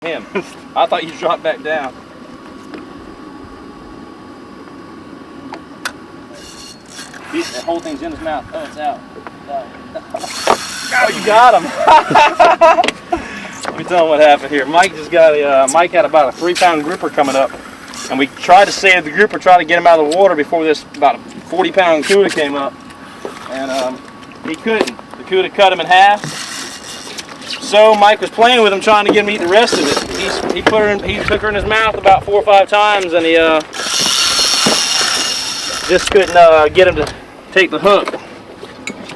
Him. I thought you dropped back down. That whole thing's in his mouth. Oh, it's out. Oh, you got him. Let me tell him what happened here. Mike just got a. Mike had about a 3-pound grouper coming up, and we tried to save the grouper, try to get him out of the water before this about a 40-pound cuda came up, and he couldn't. The cuda cut him in half. So Mike was playing with him, trying to get him to eat the rest of it. He took her in his mouth about 4 or 5 times, and he just couldn't get him to take the hook.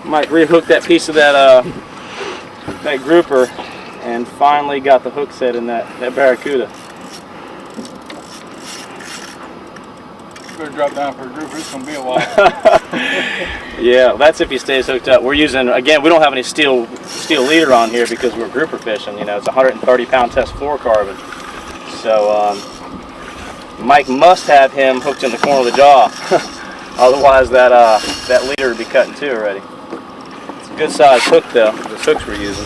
Mike rehooked that piece of that grouper, and finally got the hook set in that barracuda. Better drop down for a grouper. It's gonna be a while. Yeah, that's if he stays hooked up. We're using, again, we don't have any steel leader on here because we're grouper fishing. You know, it's a 130-pound test fluorocarbon. So Mike must have him hooked in the corner of the jaw. Otherwise, that leader would be cut in two already. It's a good sized hook though. The hooks we're using.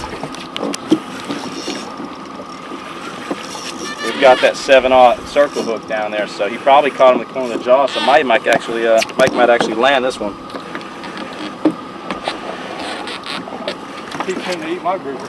We've got that 7/0 circle hook down there, so he probably caught him in the corner of the jaw. So Mike might actually land this one. He came to eat my grouper.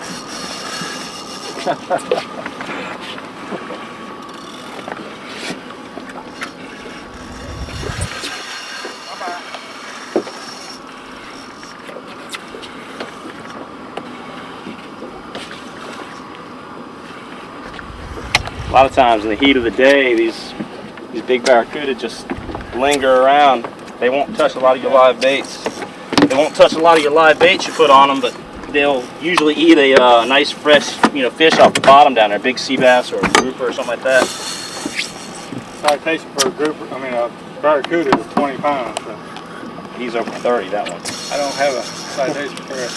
A lot of times in the heat of the day, these big barracuda just linger around. They won't touch a lot of your live baits. They won't touch a lot of your live baits you put on them, but they'll usually eat a nice fresh, fish off the bottom down there, a big sea bass or a grouper or something like that. Citation for a grouper, a barracuda is 20 pounds. So. He's over 30, that one. I don't have a citation for a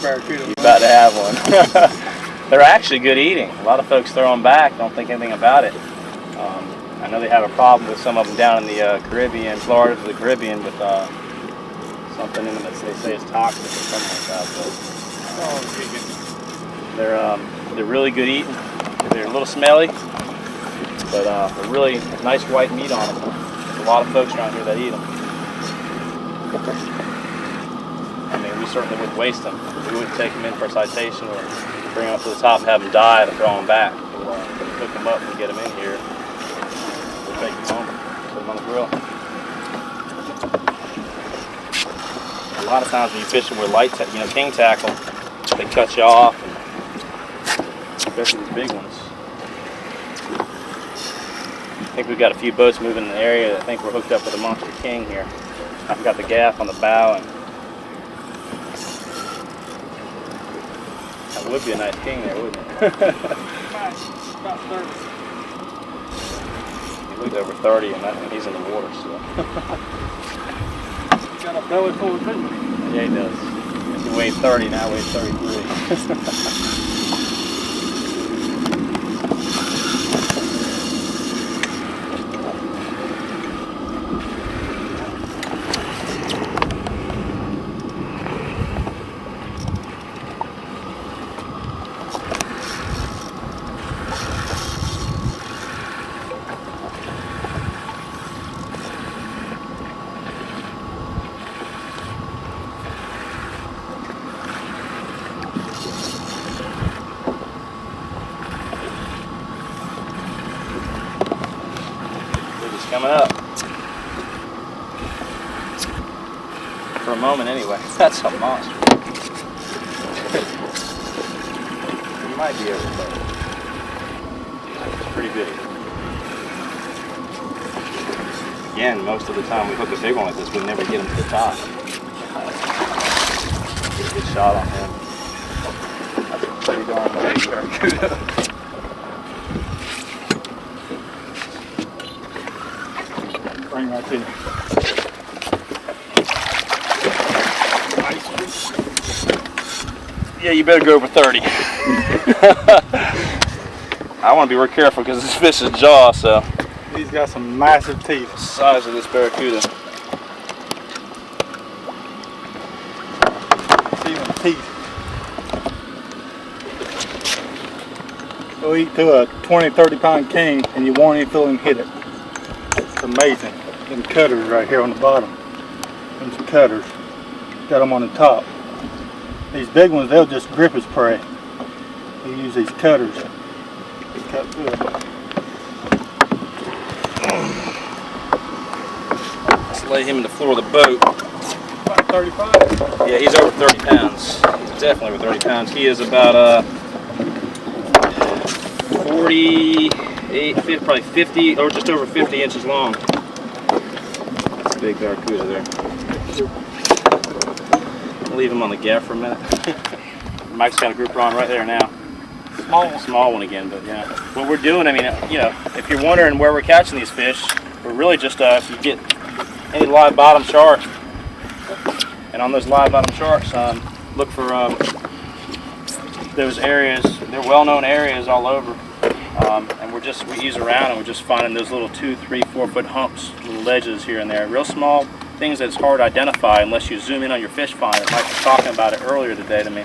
barracuda. You're about to have one. They're actually good eating. A lot of folks throw them back, don't think anything about it. I know they have a problem with some of them down in the Caribbean, Florida to the Caribbean, with something in them that they say is toxic or something like that. But they're really good eating. They're a little smelly, but they're really nice white meat on them. There's a lot of folks around here that eat them. We certainly wouldn't waste them. We wouldn't take them in for a citation or bring them up to the top and have them die and throw them back. We'll cook them up and get them in here. We'll take them home, put them on the grill. A lot of times when you fish them with light tackle, king tackle, they cut you off, and especially these big ones. I think we've got a few boats moving in the area that I think we're hooked up with a monster king here. I've got the gaff on the bow, and that would be a nice king there, wouldn't it? About 30. He looked over 30, and he's in the water still. He's got a belly full of food. Yeah, he does. He weighed 30, now weighs 33. Coming up. For a moment anyway. That's a monster. You might be able to play it. It's pretty big. Again, most of the time we hook a big one like this, we never get him to the top. Get a good shot on him. That's a pretty darn big barracuda. Bring right to you. Yeah, you better go over 30. I want to be real careful because this fish's jaw, so. He's got some massive teeth. The size of this barracuda. See them teeth. Go eat to a 20, 30 pound king and you won't even feel him hit it. It's amazing. Them cutters right here on the bottom. Them cutters. Got them on the top. These big ones, they'll just grip his prey. We use these cutters to cut through it. Let's lay him in the floor of the boat. About 35? Yeah, he's over 30 pounds. He's definitely over 30 pounds. He is about 48, 50, probably 50, or just over 50 inches long. That's a big barracuda there. I'll leave him on the gaff for a minute. Mike's got a grouper on right there now. Small one again, but yeah. What we're doing, I mean, you know, if you're wondering where we're catching these fish, we're really just, if you get any live bottom sharks, and on those live bottom sharks, look for those areas. They're well-known areas all over, and we ease around and we're just finding those little 2, 3, 4 foot humps, little ledges here and there, real small things that's hard to identify unless you zoom in on your fish finder. Mike was talking about it earlier today to me.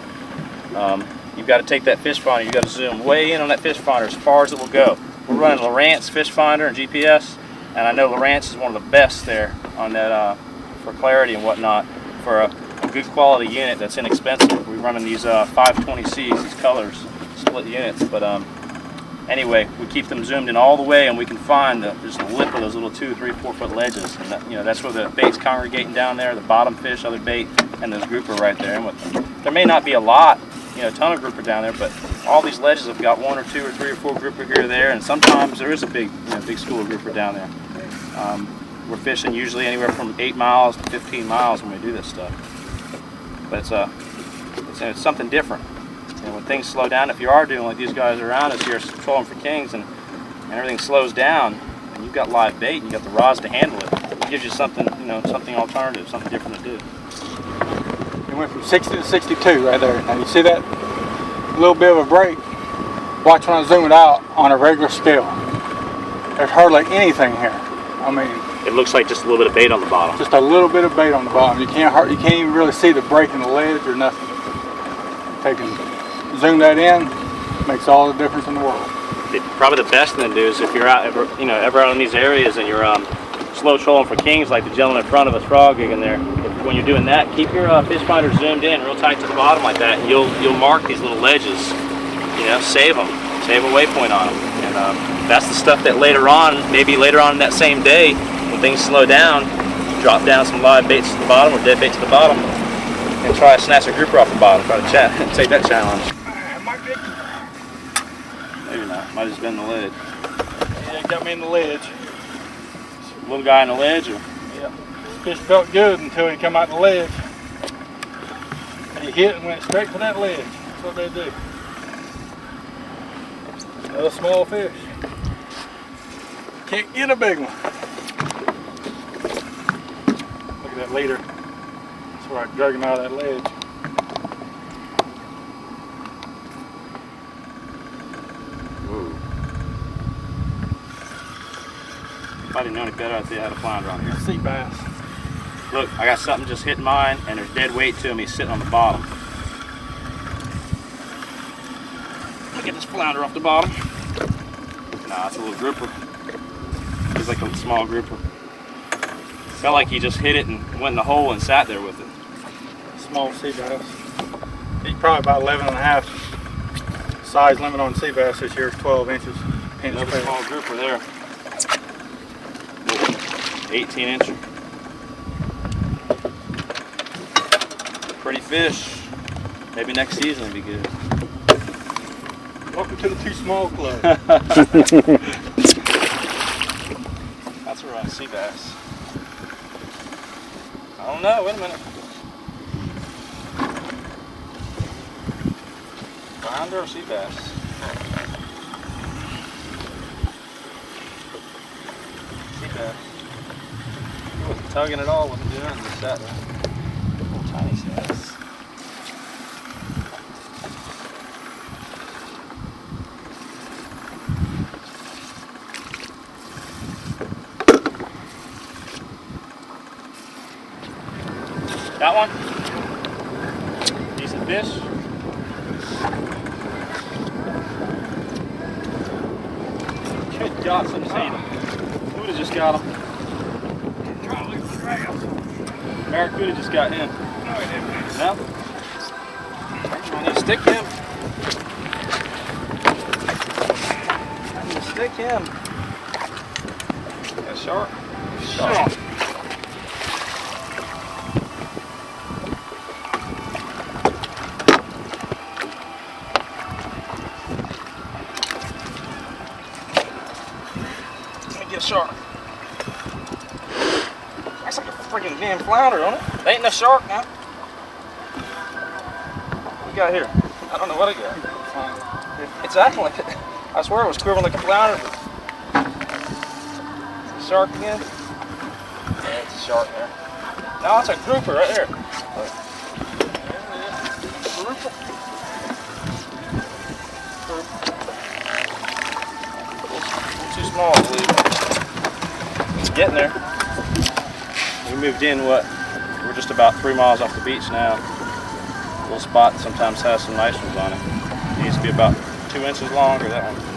You've got to take that fish finder, you've got to zoom way in on that fish finder as far as it will go. We're running Lowrance fish finder and GPS, and I know Lowrance is one of the best there on that for clarity and whatnot. For a good quality unit that's inexpensive, we're running these 520Cs, these colors, split units. But anyway, we keep them zoomed in all the way, and we can find just the lip of those little 2, 3, 4 foot ledges. And that, you know, that's where the bait's congregating down there, the bottom fish, other bait, and those grouper right there. And there may not be a lot, you know, a ton of grouper down there, but all these ledges have got 1 or 2 or 3 or 4 grouper here or there, and sometimes there is a big, you know, big school of grouper down there. We're fishing usually anywhere from 8 miles to 15 miles when we do this stuff. But it's something different. You know, when things slow down, if you are doing like these guys around us here, trolling for kings, and everything slows down, and you've got live bait and you've got the rods to handle it, it gives you something, you know, something alternative, something different to do. It went from 60 to 62 right there. Now you see that little bit of a break? Watch when I zoom it out on a regular scale. There's hardly anything here. I mean, it looks like just a little bit of bait on the bottom. Just a little bit of bait on the bottom. You can't even really see the break in the ledge or nothing. Zoom that in, makes all the difference in the world. Probably the best thing to do is if you're out, ever out in these areas and you're slow trolling for kings, like the gentleman in front of us, frog gigging there. When you're doing that, keep your fish finder zoomed in real tight to the bottom like that, and you'll mark these little ledges. You know, save them, save a waypoint on them, and that's the stuff that later on, maybe later on in that same day, when things slow down, drop down some live baits to the bottom or dead bait to the bottom, and try to snatch a grouper off the bottom. Try to take that challenge. Maybe not. Might have just been the ledge. Yeah, it got me in the ledge. Little guy in the ledge, or? Yeah. Fish felt good until he come out the ledge. And he hit and went straight to that ledge. That's what they do. Another small fish. Can't get a big one. Look at that leader. That's where I drug him out of that ledge. Whoa. If I didn't know any better, I'd say I had a flounder on here. Sea bass. Look, I got something just hitting mine, and there's dead weight to him. He's sitting on the bottom. Look at this flounder off the bottom. Nah, it's a little grouper. He's like a small grouper. Felt like he just hit it and went in the hole and sat there with it. Small sea bass. He's probably about 11 and a half. Size limit on sea bass this year is 12 inches. Another small grouper there. 18 incher. Pretty fish. Maybe next season will be good. Welcome to the Too Small Club. That's alright, sea bass. I don't know, wait a minute. Flounder or sea bass? Sea bass. He wasn't tugging at all, wasn't doing anything, just sat there. Little tiny sea bass. Got one? Decent fish? Good God, some just ate him. Who'd have just got him? Barracuda just got him. No, he didn't. No? I need to stick him. I need to stick him. That shark? Shark. Get a shark. That's like a freaking damn flounder on it. It ain't no shark now. What we got here? I don't know what it got. It's acting like it. I swear it was quivering like a flounder. It's a shark again. Yeah, it's a shark there. No, it's a grouper right there. Too small, I believe. It's getting there. We moved in, we're just about 3 miles off the beach now. Little spot sometimes has some nice ones on it. It needs to be about 2 inches longer, that one.